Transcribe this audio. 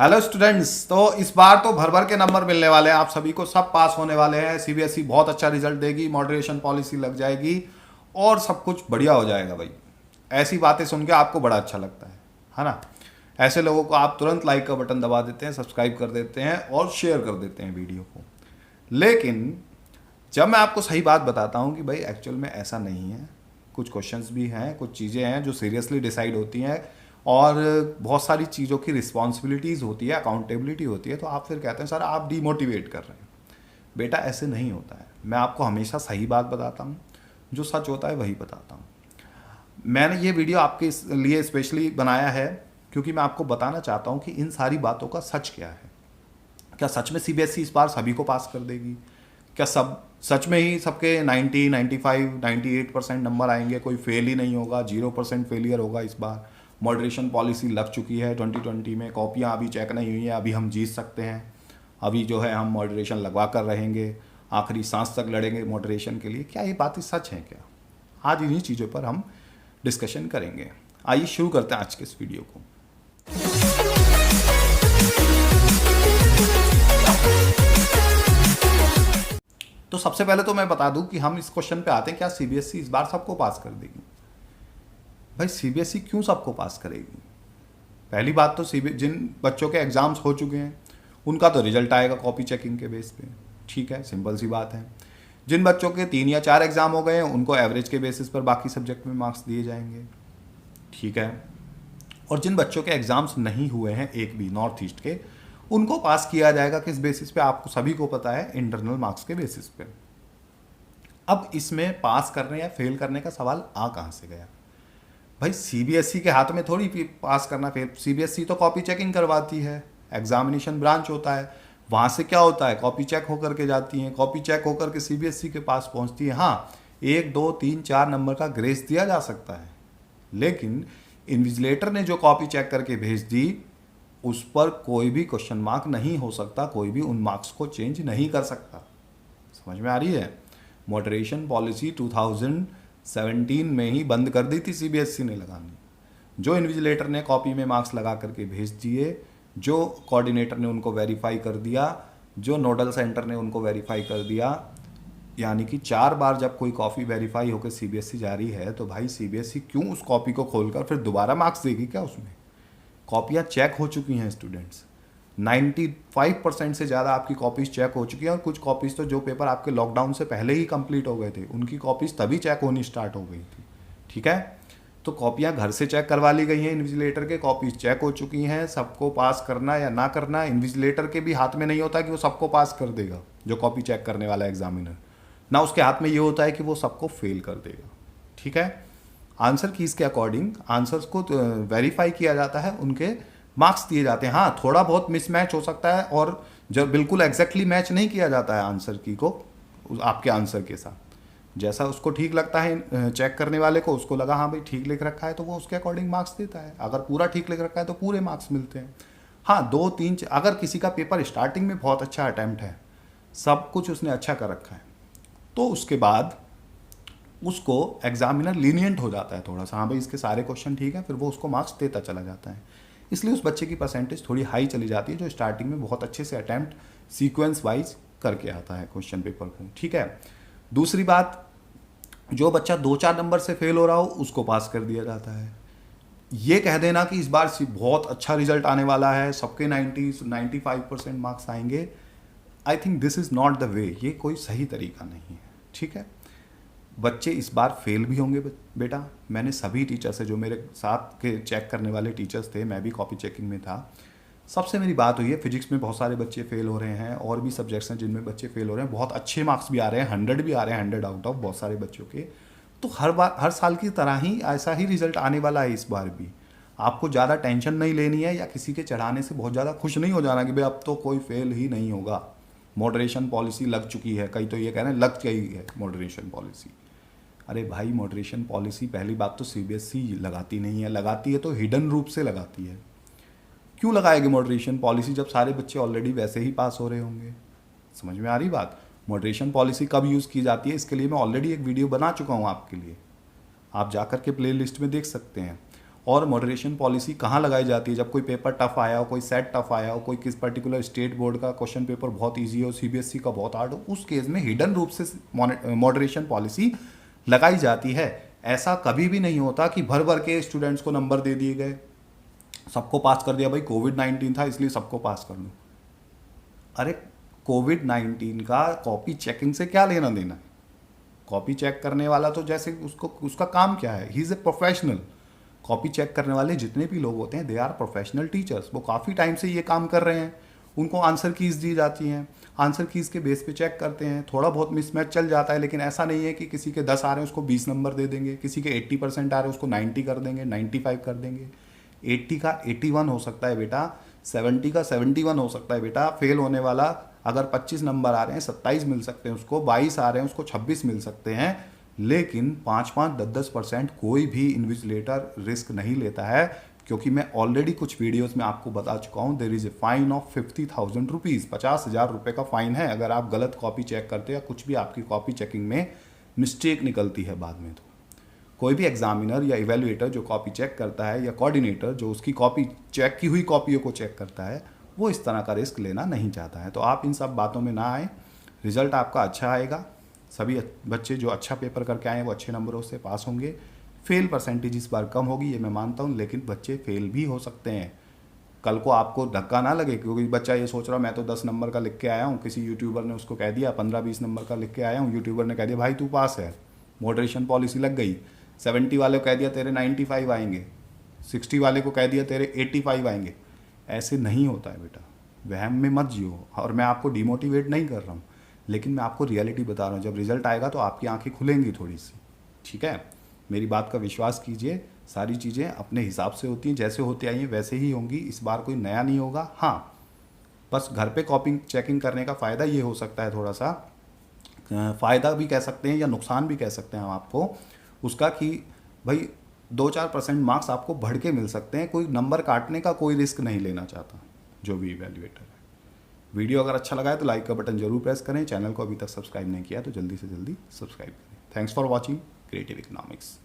Hello students. तो इस बार तो भर भर के नंबर मिलने वाले हैं आप सभी को, सब पास होने वाले हैं। सीबीएसई बहुत अच्छा रिजल्ट देगी, मॉडरेशन पॉलिसी लग जाएगी और सब कुछ बढ़िया हो जाएगा भाई। ऐसी बातें सुन के आपको बड़ा अच्छा लगता है ना। ऐसे लोगों को आप तुरंत लाइक का बटन दबा देते हैं, सब्सक्राइब कर देते हैं और शेयर कर देते हैं वीडियो को। लेकिन जब मैं आपको सही बात बताता हूँ कि भाई एक्चुअल में ऐसा नहीं है, कुछ क्वेश्चंस भी हैं, कुछ चीज़ें हैं जो सीरियसली डिसाइड होती हैं और बहुत सारी चीज़ों की रिस्पॉन्सिबिलिटीज़ होती है, अकाउंटेबिलिटी होती है, तो आप फिर कहते हैं सर आप डीमोटिवेट कर रहे हैं। बेटा ऐसे नहीं होता है। मैं आपको हमेशा सही बात बताता हूँ, जो सच होता है वही बताता हूँ। मैंने ये वीडियो आपके लिए स्पेशली बनाया है क्योंकि मैं आपको बताना चाहता हूँ कि इन सारी बातों का सच क्या है। क्या सच में सीबीएसई इस बार सभी को पास कर देगी? क्या सब सच में ही सबके 90, 95, 98% नंबर आएंगे, कोई फेल ही नहीं होगा, 0% फेलियर होगा इस बार? मॉडरेशन पॉलिसी लग चुकी है 2020 में, कॉपियाँ अभी चेक नहीं हुई हैं, अभी हम जीत सकते हैं। अभी जो है हम मॉडरेशन लगवा कर रहेंगे, आखिरी सांस तक लड़ेंगे मॉडरेशन के लिए। क्या ये बातें सच हैं क्या? आज इन्हीं चीज़ों पर हम डिस्कशन करेंगे। आइए शुरू करते हैं आज के इस वीडियो को। तो सबसे पहले तो मैं बता दूं कि हम इस क्वेश्चन पे आते हैं, क्या सीबीएसई इस बार सबको पास कर देगी? भाई सीबीएसई क्यों सबको पास करेगी? पहली बात तो जिन बच्चों के एग्जाम्स हो चुके हैं उनका तो रिजल्ट आएगा कॉपी चेकिंग के बेस पे। ठीक है, सिंपल सी बात है। जिन बच्चों के 3 या 4 एग्जाम हो गए हैं उनको एवरेज के बेसिस पर बाकी सब्जेक्ट में मार्क्स दिए जाएंगे। ठीक है। और जिन बच्चों के एग्जाम्स नहीं हुए हैं एक भी नॉर्थ ईस्ट के, उनको पास किया जाएगा किस बेसिस पे? आपको सभी को पता है, इंटरनल मार्क्स के बेसिस पे। अब इसमें पास करने या फेल करने का सवाल आ कहां से गया? भाई सीबीएसई के हाथ में थोड़ी पास करना फेल। सीबीएसई तो कॉपी चेकिंग करवाती है, एग्जामिनेशन ब्रांच होता है, वहां से क्या होता है, कॉपी चेक होकर के जाती हैं, कॉपी चेक होकर के सीबीएसई के पास पहुंचती है। हाँ, 1, 2, 3, 4 नंबर का ग्रेस दिया जा सकता है, लेकिन इन्विजिलेटर ने जो कॉपी चेक करके भेज दी उस पर कोई भी क्वेश्चन मार्क नहीं हो सकता, कोई भी उन मार्क्स को चेंज नहीं कर सकता। समझ में आ रही है? मॉडरेशन पॉलिसी 2017 में ही बंद कर दी थी सीबीएसई ने लगानी। जो इन्विजिलेटर ने कॉपी में मार्क्स लगा करके भेज दिए, जो कोऑर्डिनेटर ने उनको वेरीफाई कर दिया, जो नोडल सेंटर ने उनको वेरीफाई कर दिया, यानी कि 4 बार जब कोई कॉपी वेरीफाई होकर सीबीएसई जा रही है तो भाई सीबीएसई क्यों उस कॉपी को खोलकर फिर दोबारा मार्क्स देगी क्या उसमें? कॉपियाँ चेक हो चुकी हैं स्टूडेंट्स, 95% से ज़्यादा आपकी कॉपीज़ चेक हो चुकी हैं। और कुछ कॉपीज़ तो जो पेपर आपके लॉकडाउन से पहले ही कंप्लीट हो गए थे उनकी कॉपीज़ तभी चेक होनी स्टार्ट हो गई थी। ठीक है, तो कॉपियाँ घर से चेक करवा ली गई हैं इन्विजिलेटर के, कॉपीज़ चेक हो चुकी हैं। सबको पास करना या ना करना इन्विजिलेटर के भी हाथ में नहीं होता कि वो सबको पास कर देगा, जो कॉपी चेक करने वाला एग्जामिनर, ना उसके हाथ में ये होता है कि वो सबको फेल कर देगा। ठीक है, आंसर कीज़ के अकॉर्डिंग आंसर्स को वेरीफाई किया जाता है, उनके मार्क्स दिए जाते हैं। हाँ, थोड़ा बहुत मिसमैच हो सकता है और जब बिल्कुल एग्जैक्टली मैच नहीं किया जाता है आंसर की को आपके आंसर के साथ। जैसा उसको ठीक लगता है चेक करने वाले को, उसको लगा हाँ भाई ठीक लिख रखा है तो वो उसके अकॉर्डिंग मार्क्स देता है। अगर पूरा ठीक लिख रखा है तो पूरे मार्क्स मिलते हैं। हाँ, 2, 3 अगर किसी का पेपर स्टार्टिंग में बहुत अच्छा अटैम्प्ट है, सब कुछ उसने अच्छा कर रखा है, तो उसके बाद उसको एग्जामिनर लीनियंट हो जाता है थोड़ा सा, हाँ भाई इसके सारे क्वेश्चन ठीक है, फिर वो उसको मार्क्स देता चला जाता है। इसलिए उस बच्चे की परसेंटेज थोड़ी हाई चली जाती है जो स्टार्टिंग में बहुत अच्छे से अटैम्प्ट सीक्वेंस वाइज करके आता है क्वेश्चन पेपर को। ठीक है, दूसरी बात, जो बच्चा 2-4 नंबर से फेल हो रहा हो उसको पास कर दिया जाता है। ये कह देना कि इस बार बहुत अच्छा रिजल्ट आने वाला है, सबके 90-95% मार्क्स आएंगे, I think this is not the way. ये कोई सही तरीका नहीं है। ठीक है, बच्चे इस बार फेल भी होंगे बेटा। मैंने सभी टीचर से, जो मेरे साथ के चेक करने वाले टीचर्स थे, मैं भी कॉपी चेकिंग में था, सबसे मेरी बात हुई है। फिजिक्स में बहुत सारे बच्चे फेल हो रहे हैं, और भी सब्जेक्ट्स हैं जिनमें बच्चे फेल हो रहे हैं, बहुत अच्छे मार्क्स भी आ रहे हैं, 100 भी आ रहे हैं, 100 आउट ऑफ बहुत सारे बच्चों के। तो हर साल की तरह ही ऐसा ही रिजल्ट आने वाला है इस बार भी। आपको ज़्यादा टेंशन नहीं लेनी है या किसी के चढ़ाने से बहुत ज़्यादा खुश नहीं हो जाना कि भाई अब तो कोई फेल ही नहीं होगा, मॉडरेशन पॉलिसी लग चुकी है। कई तो ये कह रहे हैं लग गई है मॉडरेशन पॉलिसी। अरे भाई, मॉडरेशन पॉलिसी पहली बात तो सीबीएसई लगाती नहीं है, लगाती है तो हिडन रूप से लगाती है। क्यों लगाएगी मॉडरेशन पॉलिसी जब सारे बच्चे ऑलरेडी वैसे ही पास हो रहे होंगे? समझ में आ रही बात? मॉडरेशन पॉलिसी कब यूज़ की जाती है, इसके लिए मैं ऑलरेडी एक वीडियो बना चुका हूँ आपके लिए, आप जाकर के प्ले लिस्ट में देख सकते हैं। और मॉडरेशन पॉलिसी कहाँ लगाई जाती है? जब कोई पेपर टफ आया हो, कोई सेट टफ आया हो, कोई किस पर्टिकुलर स्टेट बोर्ड का क्वेश्चन पेपर बहुत ईजी हो, सीबीएसई का बहुत हार्ड हो, उस केस में हिडन रूप से मॉडरेशन पॉलिसी लगाई जाती है। ऐसा कभी भी नहीं होता कि भर भर के स्टूडेंट्स को नंबर दे दिए गए, सबको पास कर दिया, भाई कोविड-19 था इसलिए सबको पास कर दो। अरे कोविड-19 का कॉपी चेकिंग से क्या लेना देना है? कॉपी चेक करने वाला तो जैसे उसको उसका काम क्या है, he is a professional. Copy check करने वाले जितने भी लोग होते हैं दे आर प्रोफेशनल टीचर्स, वो काफ़ी टाइम से ये काम कर रहे हैं, उनको आंसर कीज़ दी जाती हैं, आंसर कीज़ के बेस पे चेक करते हैं, थोड़ा बहुत मिसमैच चल जाता है, लेकिन ऐसा नहीं है कि किसी के 10 आ रहे हैं उसको 20 नंबर दे देंगे, किसी के 80% आ रहे हैं उसको 90 कर देंगे, 95 कर देंगे। 80 का 81 हो सकता है बेटा, 70 का 71 हो सकता है बेटा। फेल होने वाला अगर 25 नंबर आ रहे हैं 27 मिल सकते हैं उसको, 22 आ रहे हैं उसको 26 मिल सकते हैं, लेकिन 5-5, 10-10% कोई भी इन्विजिलेटर रिस्क नहीं लेता है, क्योंकि मैं ऑलरेडी कुछ वीडियोस में आपको बता चुका हूँ there is a fine of 50,000 rupees, 50,000 रुपये का फाइन है अगर आप गलत कॉपी चेक करते हैं या कुछ भी आपकी कॉपी चेकिंग में मिस्टेक निकलती है बाद में। तो कोई भी एग्जामिनर या इवेल्युएटर जो कॉपी चेक करता है या कोऑर्डिनेटर जो उसकी कॉपी चेक की हुई कॉपियों को चेक करता है, वो इस तरह का रिस्क लेना नहीं चाहता है। तो आप इन सब बातों में ना आए, रिजल्ट आपका अच्छा आएगा। सभी बच्चे जो अच्छा पेपर करके आए हैं वो अच्छे नंबरों से पास होंगे। फेल परसेंटेज इस बार कम होगी ये मैं मानता हूँ, लेकिन बच्चे फेल भी हो सकते हैं। कल को आपको धक्का ना लगे, क्योंकि बच्चा ये सोच रहा मैं तो 10 नंबर का लिख के आया हूँ, किसी यूट्यूबर ने उसको कह दिया 15-20 नंबर का लिख के आया हूँ, यूट्यूबर ने कह दिया भाई तू पास है, मॉडरेशन पॉलिसी लग गई। 70 वाले को कह दिया तेरे 95 आएंगे, 60 वाले को कह दिया तेरे 85 आएंगे। ऐसे नहीं होता है बेटा, वहम में मत जियो। और मैं आपको डिमोटिवेट नहीं कर रहा हूँ, लेकिन मैं आपको रियलिटी बता रहा हूँ। जब रिजल्ट आएगा तो आपकी आंखें खुलेंगी थोड़ी सी, ठीक है? मेरी बात का विश्वास कीजिए, सारी चीज़ें अपने हिसाब से होती हैं, जैसे होती आई हैं वैसे ही होंगी, इस बार कोई नया नहीं होगा। हाँ, बस घर पे कॉपी चेकिंग करने का फ़ायदा ये हो सकता है, थोड़ा सा फ़ायदा भी कह सकते हैं या नुकसान भी कह सकते हैं हम आपको उसका, कि भाई 2-4% मार्क्स आपको बढ़ के मिल सकते हैं। कोई नंबर काटने का कोई रिस्क नहीं लेना चाहता जो भी इवैल्यूएटर है। वीडियो अगर अच्छा लगा है तो लाइक का बटन जरूर प्रेस करें, चैनल को अभी तक सब्सक्राइब नहीं किया तो जल्दी से जल्दी सब्सक्राइब करें। Thanks for watching creative economics.